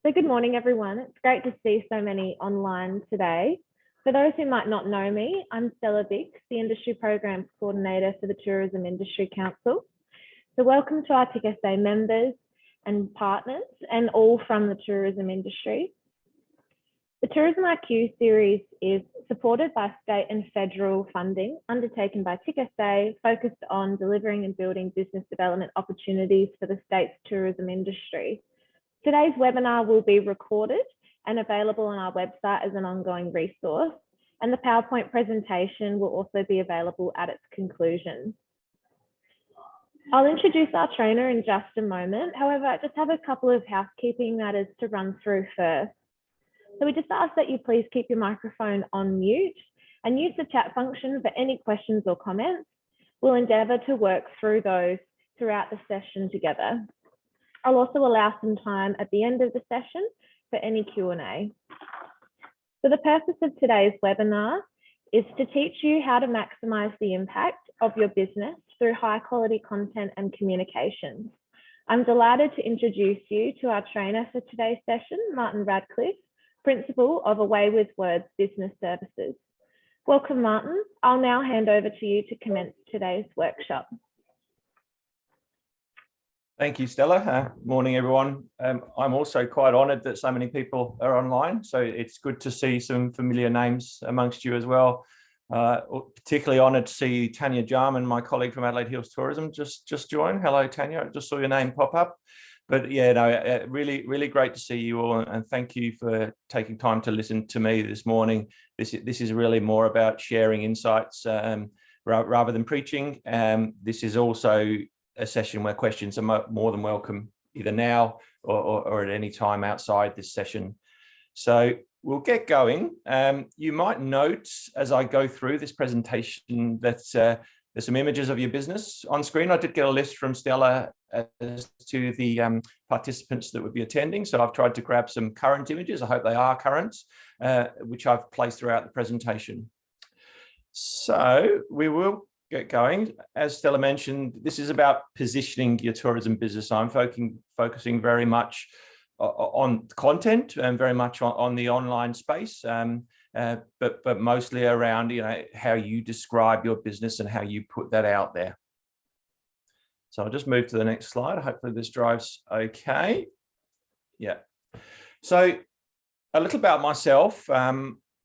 So good morning, everyone. It's great to see so many online today. For those who might not know me, I'm Stella Biggs, the Industry Programs Coordinator for the Tourism Industry Council. So welcome to our TIC members and partners and all from the tourism industry. The TourismIQ series is supported by state and federal funding undertaken by TIC, focused on delivering and building business development opportunities for the state's tourism industry. Today's webinar will be recorded and available on our website as an ongoing resource, and the PowerPoint presentation will also be available at its conclusion. I'll introduce our trainer in just a moment. However, I just have a couple of housekeeping matters to run through first. So we just ask that you please keep your microphone on mute and use the chat function for any questions or comments. We'll endeavour to work through those throughout the session together. I'll also allow some time at the end of the session for any Q&A. So the purpose of today's webinar is to teach you how to maximise the impact of your business through high quality content and communications. I'm delighted to introduce you to our trainer for today's session, Martin Radcliffe, Principal of Away with Words Business Services. Welcome, Martin. I'll now hand over to you to commence today's workshop. Thank you, Stella. Morning, everyone. I'm also quite honoured that so many people are online, so it's good to see some familiar names amongst you as well. Particularly honoured to see Tanya Jarman, my colleague from Adelaide Hills Tourism, just join. Hello, Tanya. I just saw your name pop up. But yeah, no, really great to see you all, and thank you for taking time to listen to me this morning. This is really more about sharing insights rather than preaching. This is also a session where questions are more than welcome, either now or at any time outside this session. So we'll get going. You might note as I go through this presentation that there's some images of your business on screen. I did get a list from Stella as to the participants that would be attending. So I've tried to grab some current images. I hope they are current, which I've placed throughout the presentation. So we will get going. As Stella mentioned, this is about positioning your tourism business. I'm focusing very much on content and very much on the online space, but mostly around how you describe your business and how you put that out there. So I'll just move to the next slide. Hopefully this drives okay. Yeah. So a little about myself.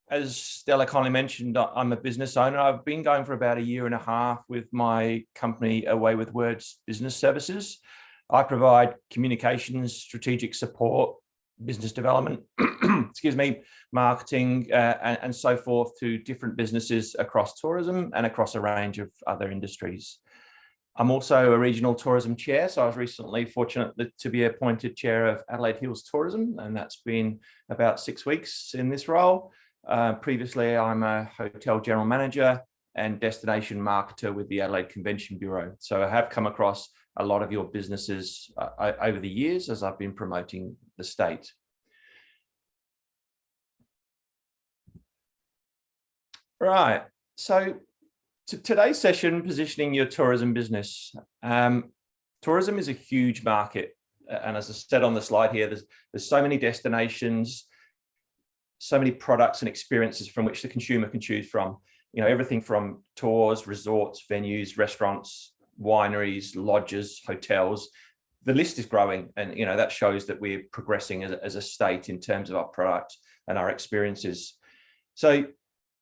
As Stella kindly mentioned, I'm a business owner. I've been going for about 1.5 years with my company, Away with Words Business Services. I provide communications, strategic support, business development, excuse me, marketing, and so forth to different businesses across tourism and across a range of other industries. I'm also a regional tourism chair, so I was recently fortunate to be appointed chair of Adelaide Hills Tourism, and that's been about 6 weeks in this role. Previously, I'm a hotel general manager and destination marketer with the Adelaide Convention Bureau. So I have come across a lot of your businesses over the years as I've been promoting the state. Right, so today's session, positioning your tourism business. Tourism is a huge market. And as I said on the slide here, there's so many destinations, so many products and experiences from which the consumer can choose from. Everything from tours, resorts, venues, restaurants, wineries, lodges, hotels. The list is growing, and that shows that we're progressing as a state in terms of our product and our experiences. So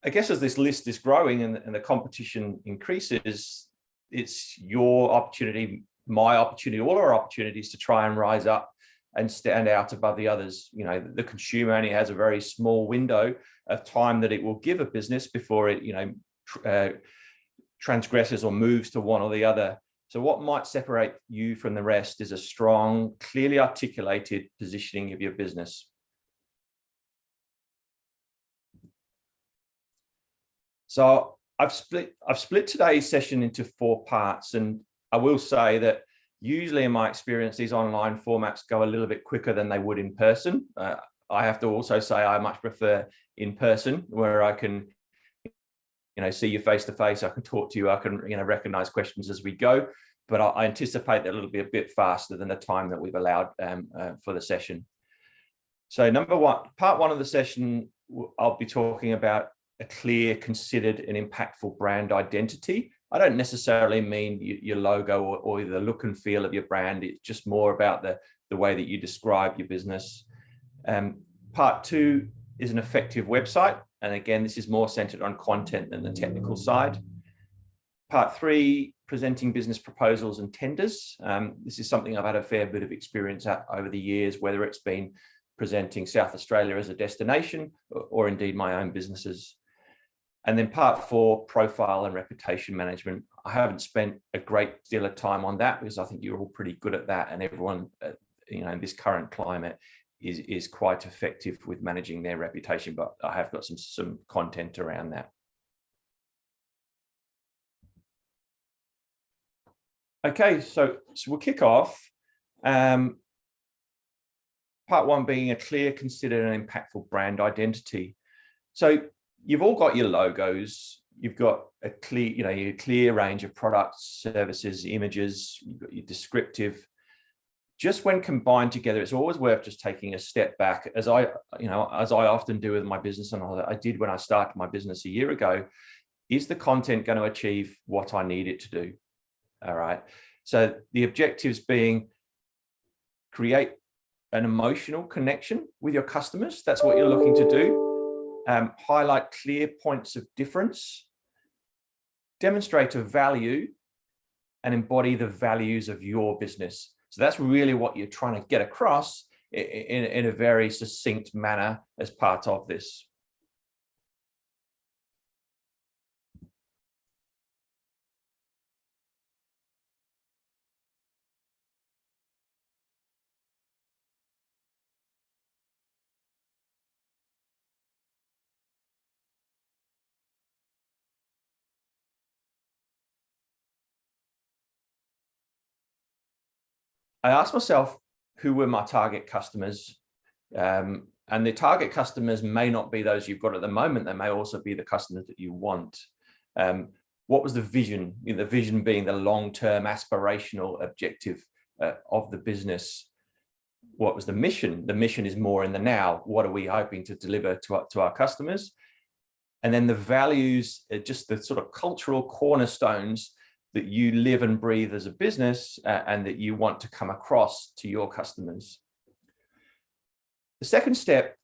I guess as this list is growing and the competition increases, it's your opportunity, my opportunity, all our opportunities to try and rise up and stand out above the others. The consumer only has a very small window of time that it will give a business before it, transgresses or moves to one or the other. So what might separate you from the rest is a strong, clearly articulated positioning of your business. So I've split today's session into 4 parts, and I will say that usually in my experience, these online formats go a little bit quicker than they would in person. I have to also say I much prefer in person, where I can see you face to face. I can talk to you. I can recognize questions as we go. But I anticipate that it'll be a bit faster than the time that we've allowed for the session. So part one of the session, I'll be talking about a clear, considered and impactful brand identity. I don't necessarily mean your logo or the look and feel of your brand. It's just more about the way that you describe your business. Part two is an effective website. And again, this is more centered on content than the technical side. Part three, presenting business proposals and tenders. This is something I've had a fair bit of experience at over the years, whether it's been presenting South Australia as a destination or indeed my own businesses. And then part four, profile and reputation management. I haven't spent a great deal of time on that because I think you're all pretty good at that, and everyone, in this current climate is quite effective with managing their reputation, but I have got some content around that. Okay, so we'll kick off. Part one being a clear, considered and impactful brand identity. So you've all got your logos, you've got a clear, your clear range of products, services, images, you've got your descriptive. Just when combined together, it's always worth just taking a step back, as I often do with my business, and I did when I started my business a year ago. Is the content going to achieve what I need it to do? All right. So the objectives being create an emotional connection with your customers. That's what you're looking to do. Highlight clear points of difference, demonstrate a value, and embody the values of your business. So that's really what you're trying to get across in a very succinct manner as part of this. I asked myself, who were my target customers? And the target customers may not be those you've got at the moment. They may also be the customers that you want. What was the vision? The vision being the long-term aspirational objective of the business. What was the mission? The mission is more in the now. What are we hoping to deliver to our customers? And then the values are just the sort of cultural cornerstones that you live and breathe as a business and that you want to come across to your customers. The second step